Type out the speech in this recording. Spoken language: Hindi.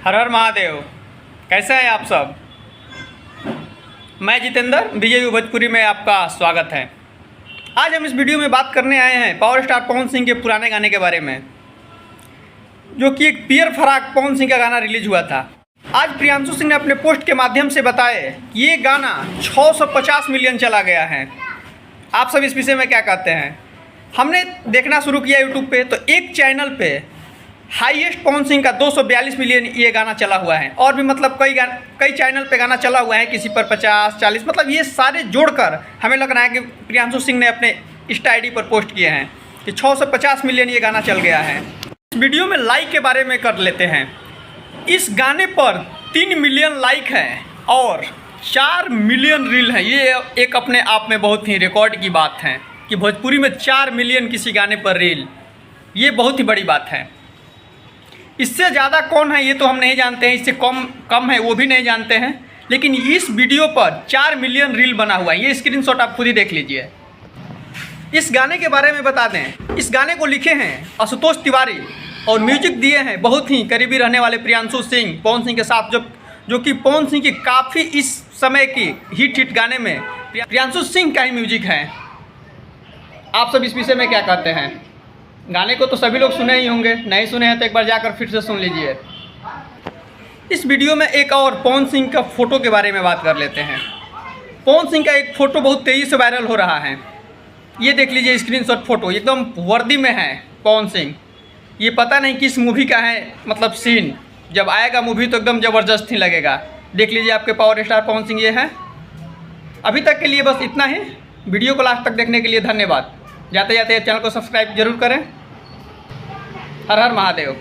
हर हर महादेव। कैसे हैं आप सब? मैं जितेंद्र विजय भोजपुरी में आपका स्वागत है। आज हम इस वीडियो में बात करने आए हैं पावर स्टार पवन सिंह के पुराने गाने के बारे में, जो कि एक पियर फराक पवन सिंह का गाना रिलीज हुआ था। आज प्रियांशु सिंह ने अपने पोस्ट के माध्यम से बताया कि ये गाना 650 मिलियन चला गया है। आप सब इस विषय में क्या कहते हैं? हमने देखना शुरू किया यूट्यूब पे, तो एक चैनल पे हाईएस्ट पवन सिंह का 242 मिलियन ये गाना चला हुआ है। और भी मतलब कई चैनल पे गाना चला हुआ है, किसी पर 50-40, मतलब ये सारे जोड़कर हमें लग रहा है कि प्रियांशु सिंह ने अपने इंस्टा आईडी पर पोस्ट किए हैं कि 650 मिलियन ये गाना चल गया है। इस वीडियो में लाइक के बारे में कर लेते हैं। इस गाने पर 3 मिलियन लाइक हैं और 4 मिलियन रील हैं। ये एक अपने आप में बहुत ही रिकॉर्ड की बात है कि भोजपुरी में 4 मिलियन किसी गाने पर रील, ये बहुत ही बड़ी बात है। इससे ज़्यादा कौन है ये तो हम नहीं जानते हैं, इससे कम है वो भी नहीं जानते हैं, लेकिन इस वीडियो पर 4 मिलियन रील बना हुआ है। ये स्क्रीनशॉट आप खुद ही देख लीजिए। इस गाने के बारे में बता दें, इस गाने को लिखे हैं आशुतोष तिवारी और म्यूजिक दिए हैं बहुत ही करीबी रहने वाले प्रियांशु सिंह पवन सिंह के साथ, जो कि पवन सिंह की काफ़ी इस समय की हिट गाने में प्रियांशु सिंह का ही म्यूजिक है। आप सब इस विषय में क्या कहते हैं? गाने को तो सभी लोग सुने ही होंगे, नहीं सुने हैं तो एक बार जाकर फिर से सुन लीजिए। इस वीडियो में एक और पवन सिंह का फ़ोटो के बारे में बात कर लेते हैं। पवन सिंह का एक फ़ोटो बहुत तेज़ी से वायरल हो रहा है। ये देख लीजिए स्क्रीनशॉट फ़ोटो, एकदम वर्दी में है पवन सिंह। ये पता नहीं किस मूवी का है, मतलब सीन जब आएगा मूवी तो एकदम ज़बरदस्त ही लगेगा। देख लीजिए आपके पावर स्टार पवन सिंह ये है। अभी तक के लिए बस इतना ही। वीडियो को लास्ट तक देखने के लिए धन्यवाद। जाते जाते चैनल को सब्सक्राइब जरूर करें। हर हर महादेव।